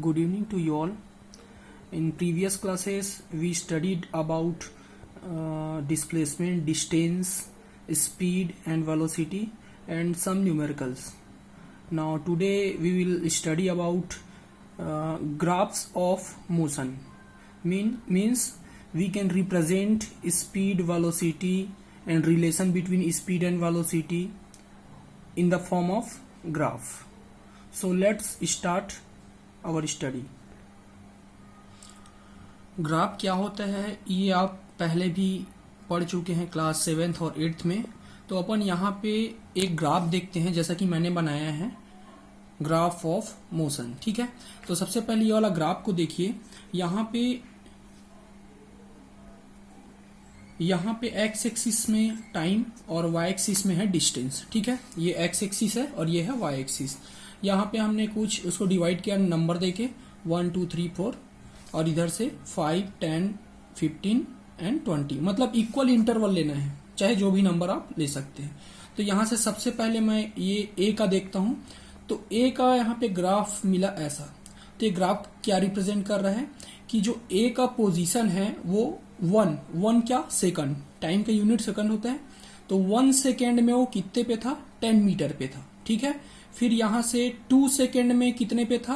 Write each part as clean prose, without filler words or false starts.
Good evening to you all. In previous classes, we studied about displacement, distance, speed, and velocity, and some numericals. Now, today we will study about graphs of motion. Means we can represent speed, velocity, and relation between speed and velocity in the form of graph. So let's start our study. Graph क्या होता है ये आप पहले भी पढ़ चुके हैं क्लास 7th और 8th में. तो अपन यहाँ पे एक ग्राफ देखते हैं जैसा कि मैंने बनाया है, ग्राफ ऑफ मोशन. ठीक है, तो सबसे पहले ये वाला ग्राफ को देखिए. यहाँ पे एक्स एक्सिस में टाइम और वाई एक्सिस में है डिस्टेंस. ठीक है, ये एक्स एक्सिस है और ये है वाई एक्सिस. यहाँ पे हमने कुछ उसको डिवाइड किया नंबर देके 1 2 3 4 और इधर से 5 10 15 एंड 20, मतलब इक्वल इंटरवल लेना है, चाहे जो भी नंबर आप ले सकते हैं. तो यहाँ से सबसे पहले मैं ये ए का देखता हूँ. तो ए का यहाँ पे ग्राफ मिला ऐसा. तो ये ग्राफ क्या रिप्रेजेंट कर रहा है कि जो ए का पोजीशन है वो वन क्या सेकंड, टाइम का यूनिट सेकंड होता है. तो 1 सेकेंड में वो कितने पे था, 10 मीटर पे था. ठीक है, फिर यहां से 2 सेकेंड में कितने पे था,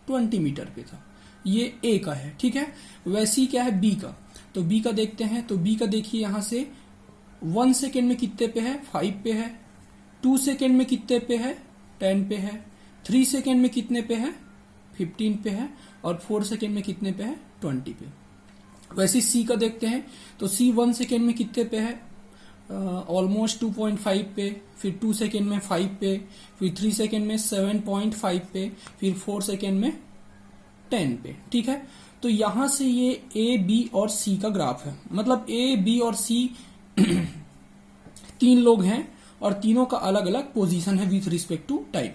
20 मीटर पे था. ये ए का है. ठीक है, वैसी क्या है बी का. तो बी का देखते हैं. तो बी का देखिए यहां से 1 सेकेंड में कितने पे है, 5 पे है. 2 सेकेंड में कितने पे है, 10 पे है. 3 सेकेंड में कितने पे है, 15 पे है. और 4 सेकेंड में कितने पे है, 20 पे. वैसे सी का देखते हैं. तो सी 1 सेकेंड में कितने पे है, ऑलमोस्ट 2.5 पे. फिर 2 सेकेंड में 5 पे. फिर 3 सेकेंड में 7.5 पे. फिर 4 सेकेंड में 10 पे. ठीक है, तो यहां से ये ए बी और सी का ग्राफ है. मतलब ए बी और सी 3 लोग हैं और तीनों का अलग अलग पोजीशन है विथ रिस्पेक्ट टू टाइम.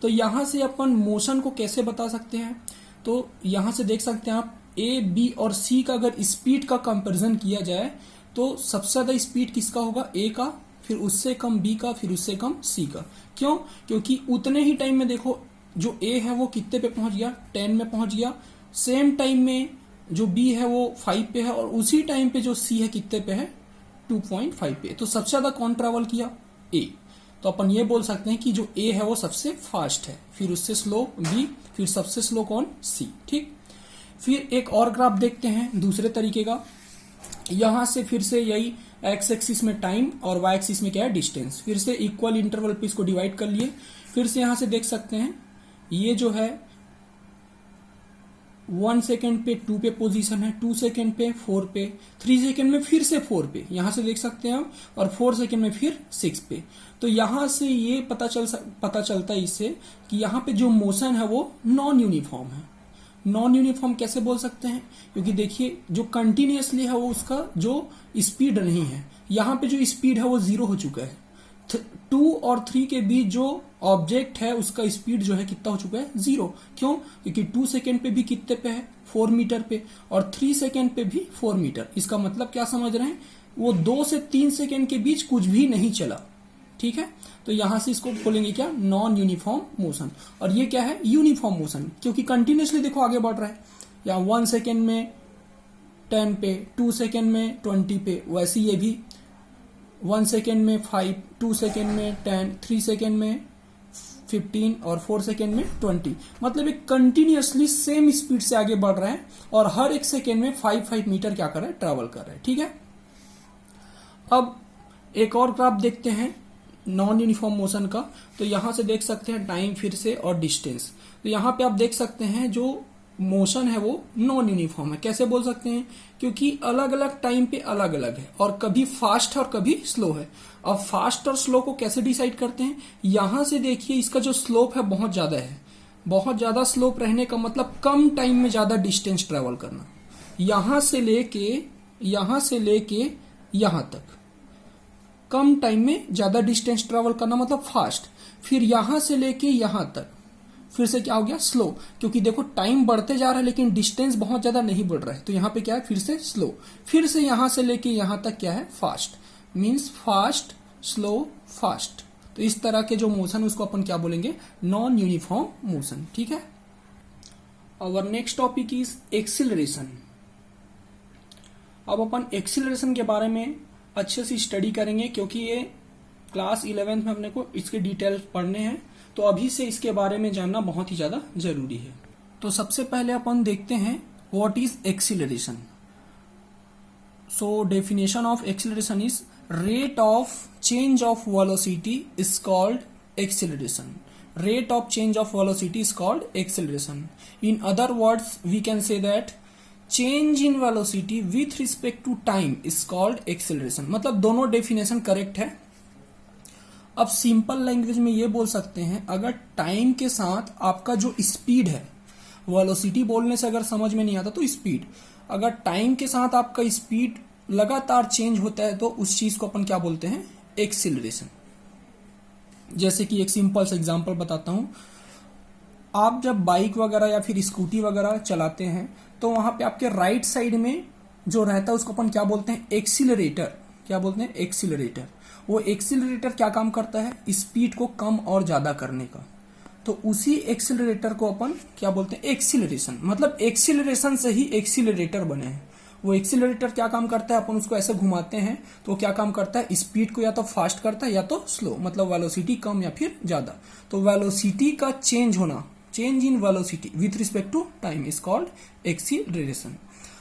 तो यहां से अपन मोशन को कैसे बता सकते हैं. तो यहां से देख सकते हैं आप ए बी और सी का अगर स्पीड का कंपैरिजन किया जाए तो सबसे ज्यादा स्पीड किसका होगा, ए का. फिर उससे कम बी का, फिर उससे कम सी का. क्यों, क्योंकि उतने ही टाइम में देखो जो ए है वो कितने पे पहुंच गया, 10 में पहुंच गया. सेम टाइम में जो बी है वो 5 पे है और उसी टाइम पे जो सी है कितने पे है, 2.5 पे. तो सबसे ज्यादा कौन ट्रेवल किया, ए. तो अपन ये बोल सकते हैं कि जो ए है वो सबसे फास्ट है, फिर उससे स्लो बी, फिर सबसे स्लो कौन, सी. ठीक, फिर एक और ग्राफ देखते हैं दूसरे तरीके का. यहां से फिर से यही एक्स एक्सिस में टाइम और वाई एक्सिस में क्या है, डिस्टेंस. फिर से इक्वल इंटरवल पे इसको डिवाइड कर लिए. फिर से यहां से देख सकते हैं ये जो है 1 सेकेंड पे 2 पे पोजीशन है, 2 सेकेंड पे 4 पे, 3 सेकेंड में फिर से 4 पे, यहां से देख सकते हैं हम. और 4 सेकेंड में फिर 6 पे. तो यहां से ये पता चलता है इससे कि यहां पे जो मोशन है वो नॉन यूनिफॉर्म है. नॉन यूनिफॉर्म कैसे बोल सकते हैं, क्योंकि देखिए जो कंटिन्यूअसली है वो उसका जो स्पीड नहीं है, यहां पे जो स्पीड है वो 0 हो चुका है. 2 और 3 के बीच जो ऑब्जेक्ट है उसका स्पीड जो है कितना हो चुका है, 0. क्यों, क्योंकि 2 सेकेंड पे भी कितने पे है, 4 मीटर पे. और 3 सेकेंड पे भी 4 मीटर. इसका मतलब क्या समझ रहे हैं, वो 2 से 3 सेकेंड के बीच कुछ भी नहीं चला. ठीक है, तो यहां से इसको बोलेंगे क्या, नॉन यूनिफॉर्म मोशन. और ये क्या है, यूनिफॉर्म मोशन, क्योंकि कंटिन्यूअसली देखो आगे बढ़ रहा है. यहाँ 1 सेकेंड में 10 पे, 2 सेकेंड में 20 पे. वैसे ये भी 1 सेकेंड में 5, 2 सेकेंड में 10, 3 सेकेंड में 15 और 4 सेकेंड में 20. मतलब एक कंटिन्यूअसली सेम स्पीड से आगे बढ़ रहा है और हर एक सेकेंड में 5 मीटर क्या कर रहा है, ट्रेवल कर रहा है. ठीक है, अब एक और ग्राफ देखते हैं नॉन यूनिफॉर्म मोशन का. तो यहां से देख सकते हैं टाइम फिर से और डिस्टेंस. तो यहां पे आप देख सकते हैं जो मोशन है वो नॉन यूनिफॉर्म है. कैसे बोल सकते हैं, क्योंकि अलग अलग टाइम पे अलग अलग है और कभी फास्ट है और कभी स्लो है. अब फास्ट और स्लो को कैसे डिसाइड करते हैं, यहां से देखिए इसका जो स्लोप है बहुत ज्यादा है. बहुत ज्यादा स्लोप रहने का मतलब कम टाइम में ज्यादा डिस्टेंस ट्रेवल करना. यहां से लेके यहां तक कम टाइम में ज्यादा डिस्टेंस ट्रेवल करना मतलब फास्ट. फिर यहां से लेके यहां तक फिर से क्या हो गया, स्लो. क्योंकि देखो टाइम बढ़ते जा रहा है लेकिन डिस्टेंस बहुत ज्यादा नहीं बढ़ रहा है. तो यहां पे क्या है, फिर से स्लो. फिर से यहां से लेके यहां तक क्या है, fast. Means fast slow fast. तो इस तरह के जो मोशन उसको अपन क्या बोलेंगे, नॉन यूनिफॉर्म मोशन. ठीक है, Our next topic is acceleration. अब अपन एक्सीलरेशन के बारे में अच्छे से स्टडी करेंगे क्योंकि ये क्लास 11th में अपने को इसके डिटेल्स पढ़ने हैं, तो अभी से इसके बारे में जानना बहुत ही ज्यादा जरूरी है। तो सबसे पहले अपन देखते हैं what is acceleration. So definition of acceleration is rate of change of velocity is called acceleration. Rate of change of velocity is called acceleration. In other words, we can say that change in velocity with respect to time is called acceleration. मतलब दोनों definition correct है। अब simple language में ये बोल सकते हैं, अगर टाइम के साथ आपका जो स्पीड है, वेलोसिटी बोलने से अगर समझ में नहीं आता तो स्पीड, अगर टाइम के साथ आपका स्पीड लगातार चेंज होता है तो उस चीज को अपन क्या बोलते हैं, एक्सीलरेशन। जैसे कि एक सिंपल सा एग्जांपल बताता हूं, आप जब बाइक वगैरह या फिर स्कूटी वगैरह चलाते हैं तो वहां पे आपके राइट साइड में जो रहता है उसको अपन क्या बोलते हैं, एक्सीलरेटर। क्या बोलते हैं, एक्सीलरेटर। वो एक्सीलरेटर क्या काम करता है, स्पीड को कम और ज्यादा करने का। तो उसी एक्सीलरेटर को अपन क्या बोलते हैं, एक्सीलरेशन। मतलब एक्सीलरेशन से ही एक्सीलरेटर बने हैं। वो एक्सीलरेटर क्या काम करता है, अपन उसको ऐसे घुमाते हैं तो क्या काम करता है, स्पीड को या तो फास्ट करता है या तो स्लो, मतलब वेलोसिटी कम या फिर ज्यादा। तो वेलोसिटी का चेंज होना, change in velocity with respect to time is called acceleration.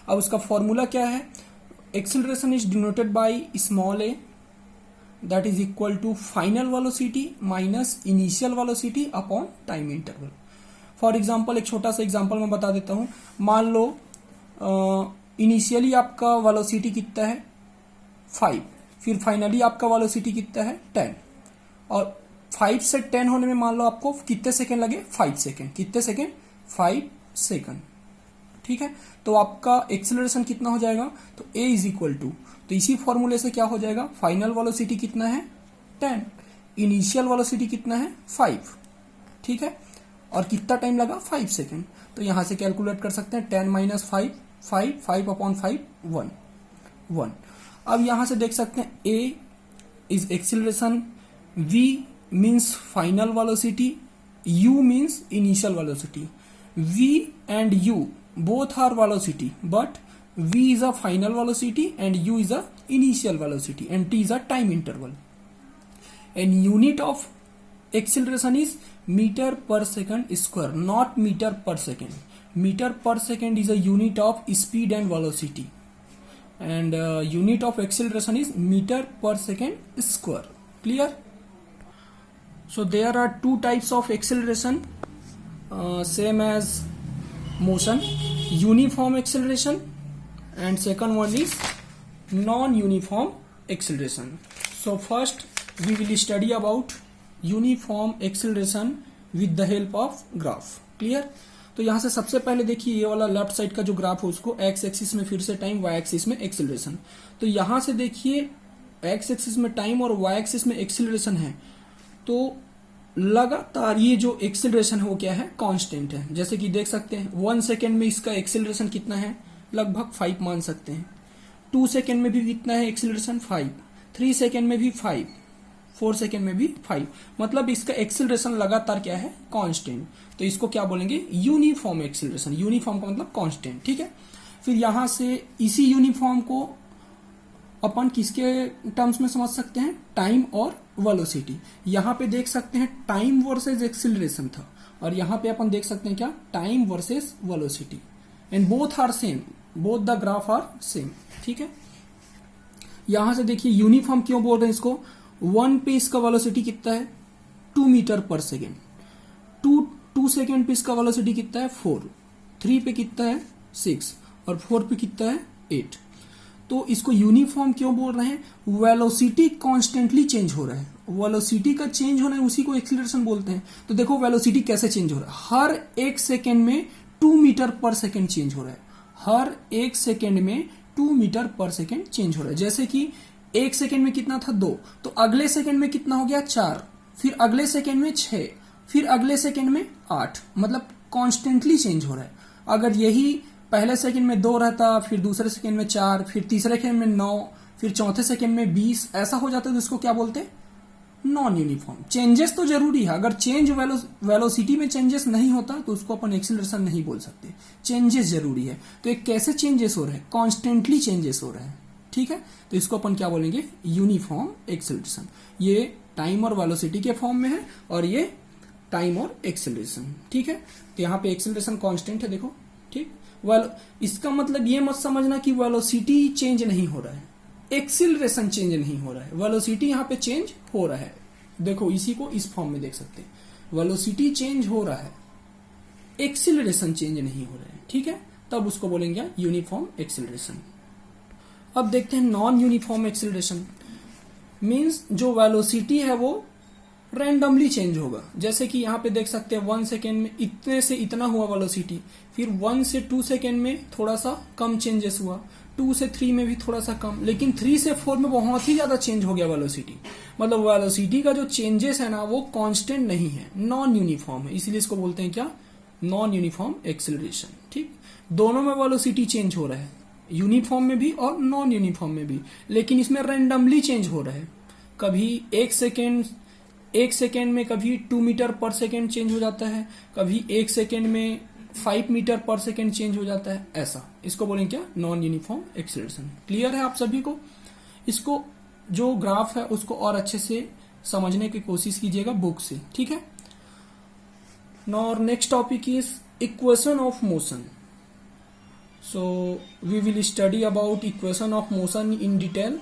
अब उसका फॉर्मूला क्या है, acceleration is denoted by small A that is equal to final velocity minus initial velocity upon time interval. For example एक छोटा सा example मैं बता देता हूं। मान लो इनिशियली आपका वेलोसिटी कितना है 5, फिर फाइनली आपका वेलोसिटी कितना है 10, और 5 से 10 होने में मान लो आपको कितने सेकंड लगे, 5 सेकंड। कितने सेकंड, 5 सेकंड। ठीक है, तो आपका एक्सीलरेशन कितना हो जाएगा, तो a इज इक्वल टू, तो इसी फॉर्मूले से क्या हो जाएगा, फाइनल वेलोसिटी कितना है 10, इनिशियल वेलोसिटी कितना है 5। ठीक है, और कितना टाइम लगा 5 सेकंड। तो यहां से कैलकुलेट कर सकते हैं 10 माइनस 5 अपॉन 5 1। अब यहां से देख सकते हैं a is acceleration, v means final velocity, u means initial velocity. v and u both are velocity, but v is a final velocity and u is a initial velocity and t is a time interval. And unit of acceleration is meter per second square, not meter per second. Meter per second is a unit of speed and velocity, and unit of acceleration is meter per second square. Clear? So there are two types of acceleration, same as motion, uniform acceleration, and second one is non-uniform acceleration. So first we will study about uniform acceleration with the help of graph. Clear? तो यहां से सबसे पहले देखिए ये वाला left side का जो ग्राफ है उसको एक्स एक्सिस में फिर से टाइम, वाई एक्सिस में एक्सीलरेशन। तो यहां से देखिए एक्स एक्सिस में टाइम और वाई एक्सिस में एक्सीलरेशन है, तो लगातार ये जो एक्सीलरेशन है वो क्या है, कांस्टेंट है। जैसे कि देख सकते हैं 1 सेकेंड में इसका एक्सीलरेशन कितना है, लगभग 5 मान सकते हैं। 2 सेकेंड में भी कितना है एक्सीलरेशन 5, 3 सेकेंड में भी 5, 4 सेकेंड में भी 5। मतलब इसका एक्सीलरेशन लगातार क्या है, कांस्टेंट। तो इसको क्या बोलेंगे, यूनिफॉर्म एक्सीलरेशन। यूनिफॉर्म का मतलब कांस्टेंट। ठीक है, फिर यहां से इसी यूनिफॉर्म को अपन किसके टर्म्स में समझ सकते हैं, टाइम और वेलोसिटी। यहां पे देख सकते हैं टाइम वर्सेस एक्सीलरेशन था, और यहां पे अपन देख सकते हैं क्या, time versus velocity, and both are same, both the graph are same. ठीक है, यहां से देखिए यूनिफॉर्म क्यों बोल रहे हैं इसको, 1 पे इसका वेलोसिटी कितना है 2 मीटर पर सेकेंड, 2 सेकेंड पे इसका वेलोसिटी कितना है 4, 3 पे कितना है 6, और 4 पे कितना है 8। तो इसको यूनिफॉर्म क्यों बोल रहे हैं, वेलोसिटी कॉन्स्टेंटली चेंज हो रहा है। वेलोसिटी का चेंज होना है उसी को एक्सीलरेशन बोलते हैं। तो देखो वेलोसिटी कैसे चेंज हो रहा है, हर 1 सेकेंड में 2 मीटर पर सेकेंड चेंज हो रहा है। हर 1 सेकेंड में 2 मीटर पर सेकेंड चेंज हो रहा है। जैसे कि 1 सेकेंड में कितना था 2, तो अगले सेकेंड में कितना हो गया 4, फिर अगले सेकेंड में 6, फिर अगले सेकेंड में 8। मतलब कॉन्स्टेंटली चेंज हो रहा है। अगर यही पहले सेकेंड में 2 रहता, फिर दूसरे सेकेंड में 4, फिर तीसरे सेकेंड में 9, फिर चौथे सेकेंड में 20, ऐसा हो जाता है तो इसको क्या बोलते हैं, नॉन यूनिफॉर्म। चेंजेस तो जरूरी है, अगर चेंज वेलोसिटी में चेंजेस नहीं होता तो उसको अपन एक्सीलरेशन नहीं बोल सकते, चेंजेस जरूरी है। तो एक कैसे चेंजेस हो रहे हैं, कॉन्स्टेंटली चेंजेस हो रहे हैं, ठीक है, तो इसको अपन क्या बोलेंगे, यूनिफॉर्म एक्सीलरेशन। ये टाइम और वेलोसिटी के फॉर्म में है और ये टाइम और एक्सीलरेशन, ठीक है। तो यहाँ पे एक्सीलरेशन कांस्टेंट है, देखो, ठीक। इसका मतलब ये मत समझना कि वेलोसिटी चेंज नहीं हो रहा है, एक्सीलरेशन चेंज नहीं हो रहा है, वेलोसिटी यहाँ पे चेंज हो रहा है। देखो इसी को इस फॉर्म में देख सकते हैं, वेलोसिटी चेंज हो रहा है, एक्सीलरेशन चेंज नहीं हो रहा है, ठीक है, तब उसको बोलेंगे यूनिफॉर्म एक्सीलरेशन। अब देखते हैं नॉन यूनिफॉर्म एक्सीलरेशन। मींस जो वेलोसिटी है वो रैंडमली चेंज होगा। जैसे कि यहाँ पे देख सकते हैं 1 सेकेंड में इतने से इतना हुआ वेलोसिटी, फिर 1 से 2 सेकेंड में थोड़ा सा कम चेंजेस हुआ, 2 से 3 में भी थोड़ा सा कम, लेकिन 3 से 4 में बहुत ही ज्यादा चेंज हो गया वेलोसिटी। मतलब वेलोसिटी का जो चेंजेस है ना वो कांस्टेंट नहीं है, नॉन यूनिफॉर्म है, इसीलिए इसको बोलते हैं क्या, नॉन यूनिफॉर्म एक्सीलरेशन, ठीक। दोनों में वेलोसिटी चेंज हो रहा है, यूनिफॉर्म में भी और नॉन यूनिफॉर्म में भी, लेकिन इसमें रैंडमली चेंज हो रहा है। कभी 1 सेकेंड में कभी 2 मीटर पर सेकेंड चेंज हो जाता है, कभी 1 सेकेंड में 5 मीटर पर सेकेंड चेंज हो जाता है, ऐसा। इसको बोलेंगे क्या, नॉन यूनिफॉर्म एक्सीलरेशन। क्लियर है आप सभी को? इसको जो ग्राफ है उसको और अच्छे से समझने की कोशिश कीजिएगा बुक से, ठीक है। Now next topic is equation of motion. So we will study about equation of motion in detail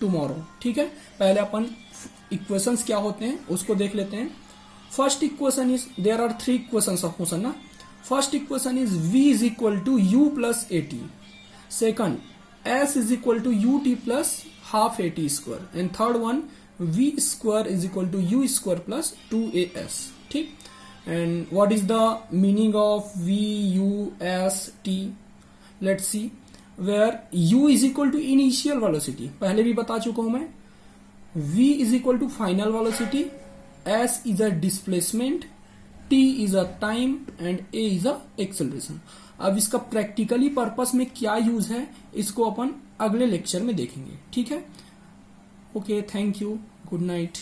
tomorrow, ठीक है। पहले अपन इक्वेशंस क्या होते हैं उसको देख लेते हैं। First equation is, there are 3 equations of motion ना। First equation is v is equal to u plus a t, second s is equal to u t plus half a t square, and third one v square is equal to u square plus 2as, ठीक। And what is the meaning of v u s t, let's see. Where u is equal to initial velocity, पहले भी बता चुका हूं मैं, v is equal to final velocity, s is a displacement, t is a time and a is a acceleration. अब इसका practically purpose में क्या यूज है इसको अपन अगले लेक्चर में देखेंगे, ठीक है। Okay, thank you, good night.